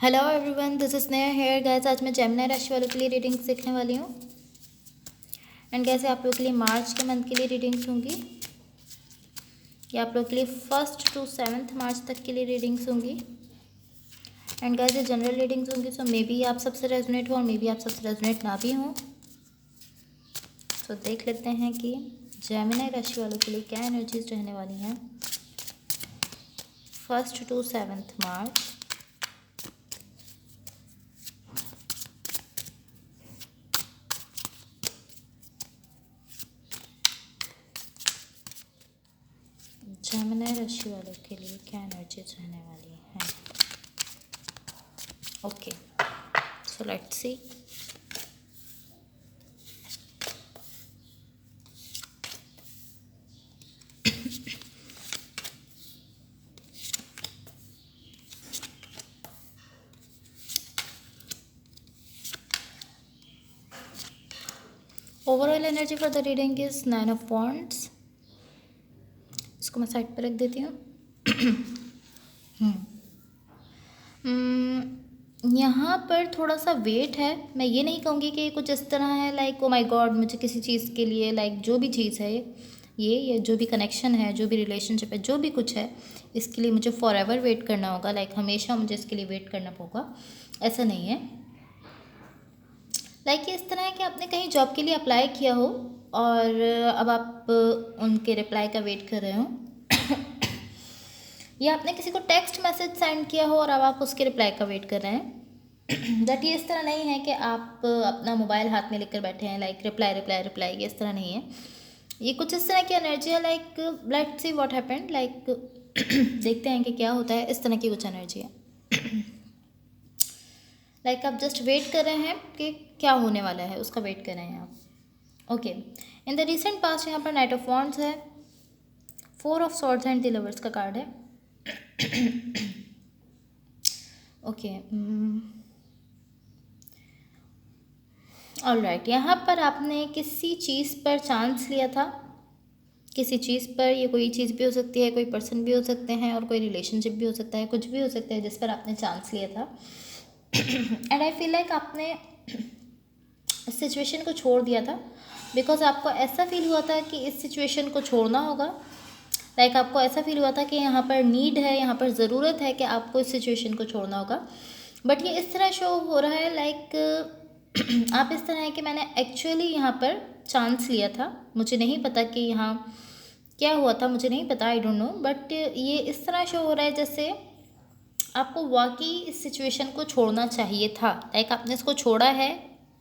Hello everyone, this is Sneha hair guys. आज मैं Gemini राशि वालों के लिए रीडिंग सीखने वाली हूँ। एंड कैसे आप लोगों के लिए मार्च के मंथ के लिए रीडिंग्स होंगी, या आप लोगों के लिए 1st to 7th मार्च तक के लिए रीडिंग्स होंगी। एंड गाइस ये जनरल रीडिंग्स होंगी, सो मे बी आप सबसे रेजोनेट हो और मे बी आप सबसे रेजोनेट ना भी हो। तो देख लेते हैं कि जेमिनी राशि वालों के लिए क्या एनर्जीज रहने वाली हैं 1st to 7th March. Gemini राशि वालों के लिए क्या एनर्जीज रहने वाली हैं। Okay, so let's see. Overall energy for the reading is 9 of wands. इसको मैं साइड पर रख देती हूँ। यहाँ पर थोड़ा सा वेट है। मैं ये नहीं कहूँगी कि कुछ इस तरह है लाइक ओ माय गॉड, मुझे किसी चीज़ के लिए लाइक जो भी चीज़ है ये जो भी कनेक्शन है, जो भी रिलेशनशिप है, जो भी कुछ है, इसके लिए मुझे फॉर एवर वेट करना होगा। लाइक हमेशा मुझे इसके लिए वेट करना होगा, ऐसा नहीं है। लाइक ये इस तरह है कि आपने कहीं जॉब के लिए अप्लाई किया हो और अब आप उनके रिप्लाई का वेट कर रहे हो, या आपने किसी को टेक्स्ट मैसेज सेंड किया हो और अब आप उसके रिप्लाई का वेट कर रहे हैं। दैट ये इस तरह नहीं है कि आप अपना मोबाइल हाथ में लेकर बैठे हैं लाइक रिप्लाई रिप्लाई रिप्लाई, ये इस तरह नहीं है। ये कुछ इस तरह की एनर्जी है like let's see what happened, like देखते हैं कि क्या होता है। इस तरह की कुछ एनर्जी है। लाइक आप जस्ट वेट कर रहे हैं कि क्या होने वाला है, उसका वेट कर रहे हैं आप। Okay, in the recent past यहाँ पर नाइट ऑफ वॉन्ड्स है, 4 of swords and the lovers का कार्ड है। ओके, ऑलराइट, यहाँ पर आपने किसी चीज़ पर चांस लिया था, किसी चीज़ पर। ये कोई चीज़ भी हो सकती है, कोई पर्सन भी हो सकते हैं, और कोई रिलेशनशिप भी हो सकता है, कुछ भी हो सकता है जिस पर आपने चांस लिया था। एंड आई फील लाइक आपने इस सिचुएशन को छोड़ दिया था बिकॉज आपको ऐसा फील हुआ था कि इस सिचुएशन को छोड़ना होगा। लाइक आपको ऐसा फील हुआ था कि यहाँ पर नीड है, यहाँ पर ज़रूरत है कि आपको इस सिचुएशन को छोड़ना होगा। बट ये इस तरह शो हो रहा है लाइक आप इस तरह है कि मैंने एक्चुअली यहाँ पर चांस लिया था, मुझे नहीं पता कि यहाँ क्या हुआ था, मुझे नहीं पता, आई डोंट नो। बट ये इस तरह शो हो रहा है जैसे आपको वाकई इस सिचुएशन को छोड़ना चाहिए था। लाइक आपने इसको छोड़ा है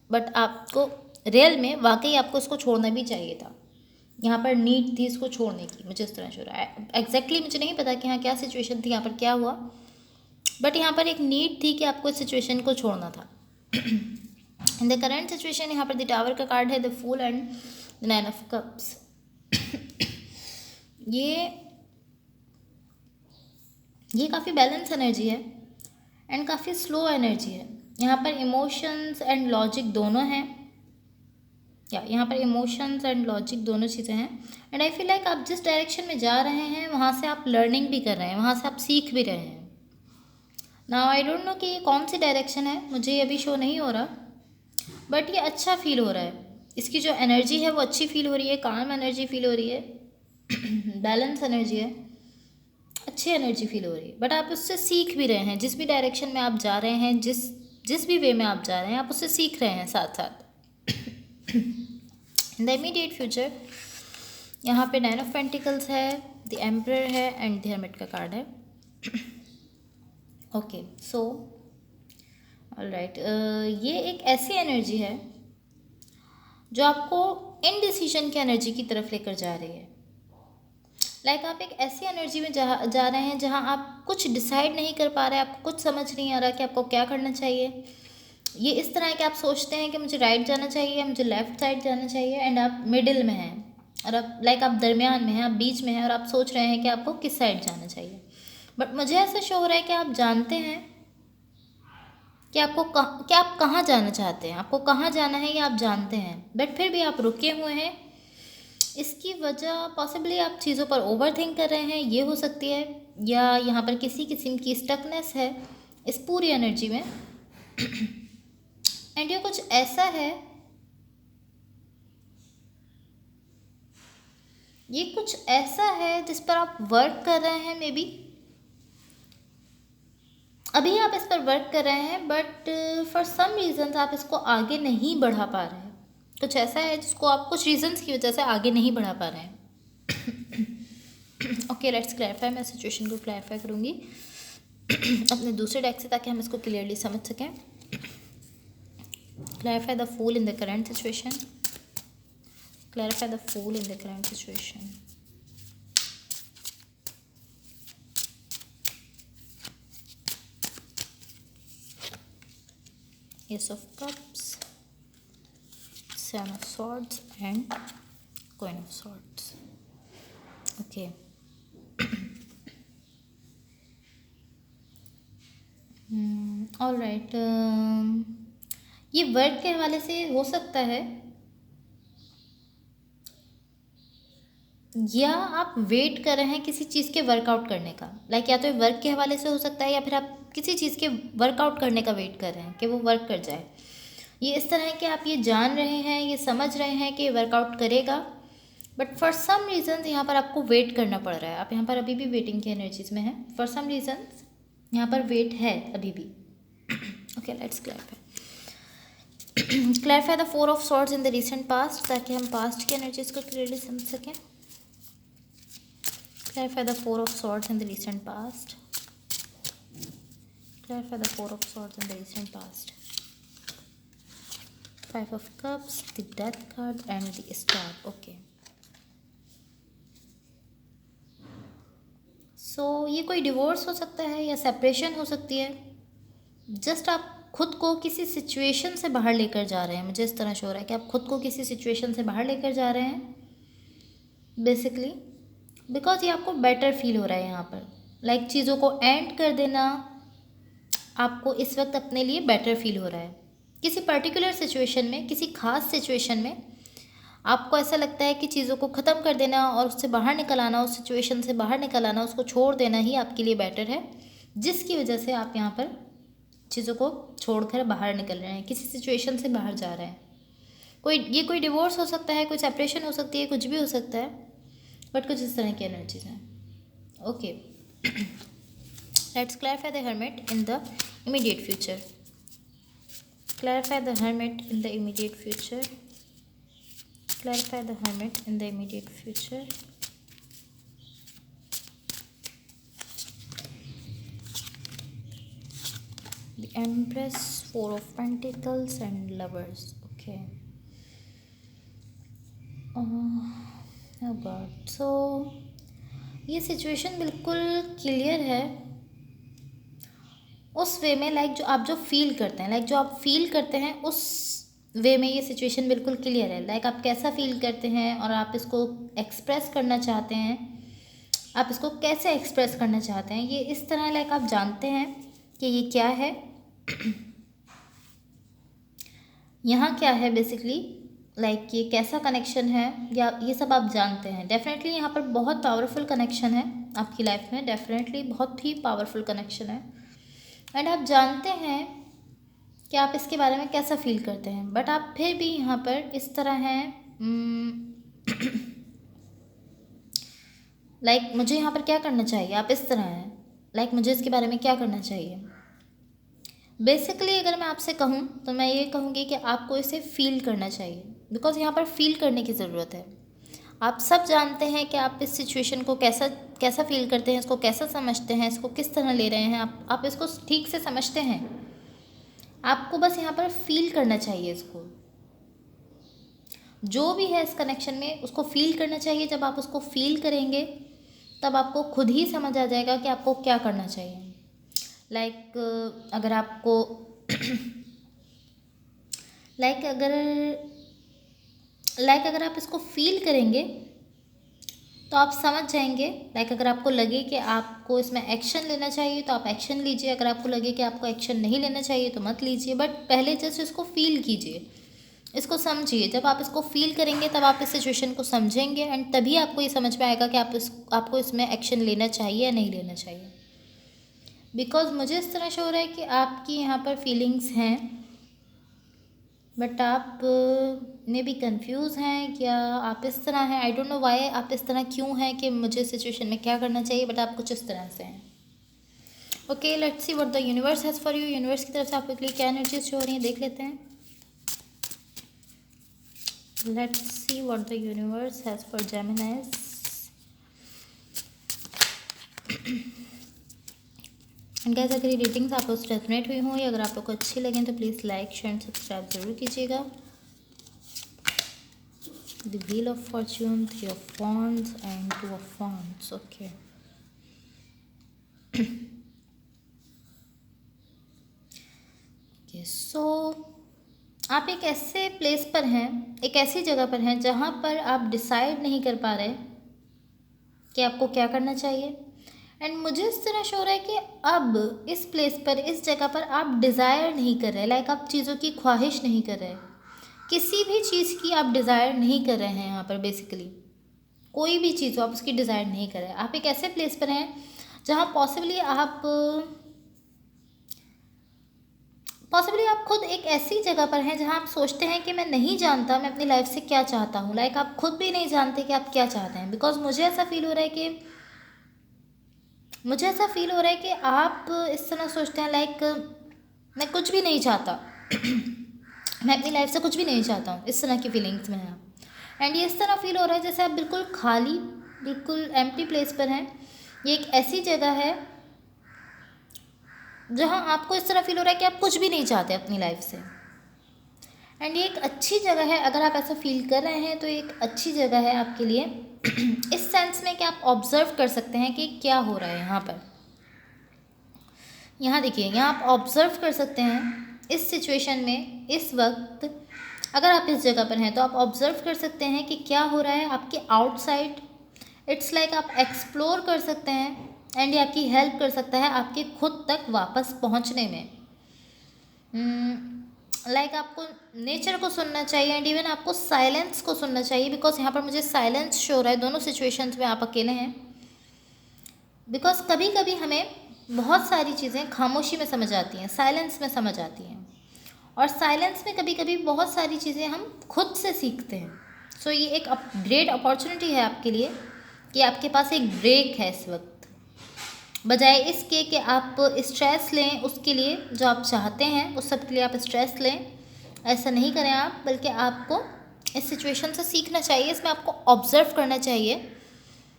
बट आपको रियल में वाकई आपको इसको छोड़ना भी चाहिए था। यहाँ पर नीड थी इसको छोड़ने की, मुझे इस तरह से हो रहा है। एग्जैक्टली मुझे नहीं पता कि यहाँ क्या सिचुएशन थी, यहाँ पर क्या हुआ, बट यहाँ पर एक नीड थी कि आपको इस सिचुएशन को छोड़ना था। इन द करेंट सिचुएशन यहाँ पर द टावर का कार्ड है, the fool and the 9 of cups. ये काफ़ी बैलेंस एनर्जी है एंड काफ़ी स्लो एनर्जी है। यहाँ पर इमोशंस एंड लॉजिक दोनों हैं, या यहाँ पर इमोशंस एंड लॉजिक दोनों चीज़ें हैं। एंड आई फील लाइक आप जिस डायरेक्शन में जा रहे हैं वहाँ से आप लर्निंग भी कर रहे हैं, वहाँ से आप सीख भी रहे हैं। नाउ आई डोंट नो कि ये कौन सी डायरेक्शन है, मुझे ये अभी शो नहीं हो रहा, बट ये अच्छा फील हो रहा है। इसकी जो एनर्जी है वो अच्छी फील हो रही है, काम एनर्जी फील हो रही है, बैलेंस एनर्जी है, अच्छी एनर्जी फील हो रही है। बट आप उससे सीख भी रहे हैं, जिस भी डायरेक्शन में आप जा रहे हैं, जिस भी वे में आप जा रहे हैं, आप उससे सीख रहे हैं साथ साथ। इन द इमीडिएट फ्यूचर यहाँ पे 9 ऑफ पेंटिकल्स है, द एम्परर है एंड द हर्मिट का कार्ड है। ओके, सो ऑलराइट, ये एक ऐसी एनर्जी है जो आपको इनडिसीजन की एनर्जी की तरफ लेकर जा रही है। लाइक आप एक ऐसी एनर्जी में जा रहे हैं जहाँ आप कुछ डिसाइड नहीं कर पा रहे हैं, आपको कुछ समझ नहीं आ रहा कि आपको क्या करना चाहिए। ये इस तरह है कि आप सोचते हैं कि मुझे राइट जाना चाहिए, मुझे लेफ़्ट साइड जाना चाहिए, एंड आप मिडिल में हैं, और आप लाइक आप दरमियान में हैं, आप बीच में हैं, और आप सोच रहे हैं कि आपको किस साइड जाना चाहिए। बट मुझे ऐसा शो हो रहा है कि आप जानते हैं कि आप कहाँ जाना चाहते हैं, आपको कहाँ जाना है ये आप जानते हैं, बट फिर भी आप रुके हुए हैं। इसकी वजह पॉसिबली आप चीज़ों पर ओवर थिंक कर रहे हैं, ये हो सकती है, या यहाँ पर किसी किस्म की स्टकनेस है, इस पूरी एनर्जी में। एंड ये कुछ ऐसा है, ये कुछ ऐसा है जिस पर आप वर्क कर रहे हैं। मे बी अभी आप इस पर वर्क कर रहे हैं, बट फॉर सम रीज़न आप इसको आगे नहीं बढ़ा पा रहे हैं। कुछ ऐसा है जिसको आप कुछ रीजंस की वजह से आगे नहीं बढ़ा पा रहे हैं। Okay, let's clarify. मैं सिचुएशन को क्लैरिफाई करूँगी अपने दूसरे डेक से, ताकि हम इसको क्लियरली समझ सकें। Clarify the fool in the current situation. Clarify the fool in the current situation. Ace of Cups, Seven of Swords and Queen of Swords. Okay. All right. ये वर्क के हवाले से हो सकता है, या आप वेट कर रहे हैं किसी चीज़ के वर्कआउट करने का। लाइक या तो वर्क के हवाले से हो सकता है, या फिर आप किसी चीज़ के वर्कआउट करने का वेट कर रहे हैं कि वो वर्क कर जाए। ये इस तरह है कि आप ये जान रहे हैं, ये समझ रहे हैं कि ये वर्कआउट करेगा, बट फॉर सम रीज़न यहाँ पर आपको वेट करना पड़ रहा है। आप यहाँ पर अभी भी वेटिंग की एनर्जीज में हैं। फॉर सम रीज़न यहाँ पर वेट है अभी भी। Okay, let's clarify. Clarify the four of swords in the recent past, ताकि हम पास्ट की एनर्जीज को क्लियरली समझ सकें। Clarify the four of swords in the recent past. Clarify the four of swords in the recent past. Five of cups, the death card and the star. Okay. So ये कोई divorce हो सकता है या separation हो सकती है। Just आप खुद को किसी सिचुएशन से बाहर लेकर जा रहे हैं। मुझे इस तरह शो हो रहा है कि आप खुद को किसी सिचुएशन से बाहर लेकर जा रहे हैं बेसिकली, बिकॉज ये आपको बेटर फील हो रहा है यहाँ पर। लाइक चीज़ों को एंड कर देना आपको इस वक्त अपने लिए बेटर फील हो रहा है। किसी पर्टिकुलर सिचुएशन में, किसी खास सिचुएशन में आपको ऐसा लगता है कि चीज़ों को ख़त्म कर देना और उससे बाहर निकल आना, उस सिचुएशन से बाहर निकल आना, उसको छोड़ देना ही आपके लिए बेटर है, जिसकी वजह से आप यहाँ पर चीज़ों को छोड़कर बाहर निकल रहे हैं, किसी सिचुएशन से बाहर जा रहे हैं। ये कोई डिवोर्स हो सकता है, कोई सेपरेशन हो सकती है, कुछ भी हो सकता है, बट कुछ इस तरह की एनर्जीज हैं। Okay, let's clarify the hermit in the immediate future. Clarify the hermit in the immediate future. Clarify the hermit in the immediate future. The empress, four of pentacles and lovers. Okay, god. So ये situation बिल्कुल clear है उस वे में, like जो आप feel करते हैं, like जो आप फील करते हैं उस वे में ये सिचुएशन बिल्कुल क्लियर है। लाइक आप कैसा फील करते हैं और आप इसको एक्सप्रेस करना चाहते हैं, आप इसको कैसे एक्सप्रेस करना चाहते हैं, ये इस तरह लाइक आप जानते हैं कि ये क्या है, यहाँ क्या है बेसिकली, लाइक ये कैसा कनेक्शन है, या ये सब आप जानते हैं। डेफिनेटली यहाँ पर बहुत पावरफुल कनेक्शन है आपकी लाइफ में, डेफिनेटली बहुत ही पावरफुल कनेक्शन है। एंड आप जानते हैं कि आप इसके बारे में कैसा फील करते हैं, बट आप फिर भी यहाँ पर इस तरह हैं लाइक मुझे यहाँ पर क्या करना चाहिए, आप इस तरह हैं लाइक मुझे इसके बारे में क्या करना चाहिए। बेसिकली अगर मैं आपसे कहूँ तो मैं ये कहूँगी कि आपको इसे फील करना चाहिए, बिकॉज यहाँ पर फील करने की ज़रूरत है। आप सब जानते हैं कि आप इस सिचुएशन को कैसा फील करते हैं, इसको कैसा समझते हैं, इसको किस तरह ले रहे हैं, आप इसको ठीक से समझते हैं। आपको बस यहाँ पर फील करना चाहिए, इसको जो भी है इस कनेक्शन में उसको फील करना चाहिए। जब आप उसको फील करेंगे तब आपको खुद ही समझ आ जाएगा कि आपको क्या करना चाहिए। लाइक अगर आपको अगर आप इसको फील करेंगे तो आप समझ जाएंगे। लाइक अगर आपको लगे कि आपको इसमें एक्शन लेना चाहिए तो आप एक्शन लीजिए, अगर आपको लगे कि आपको एक्शन नहीं लेना चाहिए तो मत लीजिए, बट पहले जस्ट इसको फील कीजिए, इसको समझिए। जब आप इसको फील करेंगे तब आप इस सिचुएशन को समझेंगे, एंड तभी आपको ये समझ में आएगा कि आपको इसमें एक्शन लेना चाहिए या नहीं लेना चाहिए। बिकॉज मुझे इस तरह शो हो रहा है कि आपकी यहाँ पर फीलिंग्स हैं, बट आप मे बी कंफ्यूज हैं, क्या आप इस तरह हैं, आई डोंट नो वाई आप इस तरह क्यों हैं कि मुझे सिचुएशन में क्या करना चाहिए, बट आप कुछ इस तरह से हैं। Okay, let's see what the universe has for you. Universe की तरफ से आपके लिए क्या एनर्जीज शो हो रही हैं, देख लेते हैं। Let's see what the universe has for Geminis. Guys, अगर ये रेटिंग्स आप लोग रेजोनेट हुई हों या अगर आप लोग को अच्छी लगें तो please like share and subscribe ज़रूर कीजिएगा। The wheel of fortune, 3 of wands and 2 of wands। Okay, so आप एक ऐसे प्लेस पर हैं, एक ऐसी जगह पर हैं जहाँ पर आप डिसाइड नहीं कर पा रहे कि आपको क्या करना चाहिए। एंड मुझे इस तरह शो हो रहा है कि अब इस प्लेस पर, इस जगह पर आप डिज़ायर नहीं कर रहे, लाइक आप चीज़ों की ख्वाहिश नहीं कर रहे, किसी भी चीज़ की आप डिज़ायर नहीं कर रहे हैं। यहाँ पर बेसिकली कोई भी चीज़ हो आप उसकी डिज़ायर नहीं कर रहे। आप एक ऐसे प्लेस पर हैं जहाँ पॉसिबली आप खुद एक ऐसी जगह पर हैं जहाँ आप सोचते हैं कि मैं नहीं जानता मैं अपनी लाइफ से क्या चाहता हूँ, लाइक आप खुद भी नहीं जानते कि आप क्या चाहते हैं। बिकॉज मुझे ऐसा फील हो रहा है कि आप इस तरह सोचते हैं, लाइक मैं कुछ भी नहीं चाहता मैं अपनी लाइफ से कुछ भी नहीं चाहता हूँ, इस तरह की फीलिंग्स में हैं। एंड ये इस तरह फील हो रहा है जैसे आप बिल्कुल खाली, बिल्कुल एम्प्टी प्लेस पर हैं। ये एक ऐसी जगह है जहाँ आपको इस तरह फील हो रहा है कि आप कुछ भी नहीं चाहते अपनी लाइफ से। एंड ये एक अच्छी जगह है, अगर आप ऐसा फील कर रहे हैं तो एक अच्छी जगह है आपके लिए इस सेंस में कि आप ऑब्जर्व कर सकते हैं कि क्या हो रहा है यहाँ पर। यहाँ देखिए, यहाँ आप ऑब्जर्व कर सकते हैं इस सिचुएशन में, इस वक्त अगर आप इस जगह पर हैं तो आप ऑब्जर्व कर सकते हैं कि क्या हो रहा है आपके आउटसाइड। इट्स लाइक आप एक्सप्लोर कर सकते हैं एंड ये आपकी हेल्प कर सकता है आपके खुद तक वापस पहुंचने में। लाइक आपको नेचर को सुनना चाहिए एंड इवन आपको साइलेंस को सुनना चाहिए, बिकॉज यहाँ पर मुझे साइलेंस शो हो रहा है। दोनों सिचुएशंस में आप अकेले हैं, बिकॉज कभी कभी हमें बहुत सारी चीज़ें खामोशी में समझ आती हैं, साइलेंस में समझ आती हैं, और साइलेंस में कभी कभी बहुत सारी चीज़ें हम खुद से सीखते हैं। सो ये एक ग्रेट अपॉर्चुनिटी है आपके लिए कि आपके पास एक ब्रेक है इस वक्त, बजाय इसके कि आप स्ट्रेस लें उसके लिए जो आप चाहते हैं, उस सब के लिए आप स्ट्रेस लें। ऐसा नहीं करें आप, बल्कि आपको इस सिचुएशन से सीखना चाहिए। इसमें आपको ऑब्जर्व करना चाहिए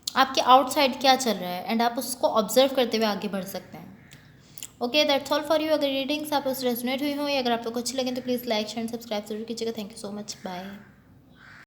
आपके आउटसाइड क्या चल रहा है एंड आप उसको ऑब्जर्व करते हुए आगे बढ़ सकते हैं। Okay, that's all for you. अगर रीडिंग्स आप उस रेजोनेट हुई हो या अगर आप लोग को अच्छी लगे तो please like share and subscribe जरूर कीजिएगा। Thank you so much, bye.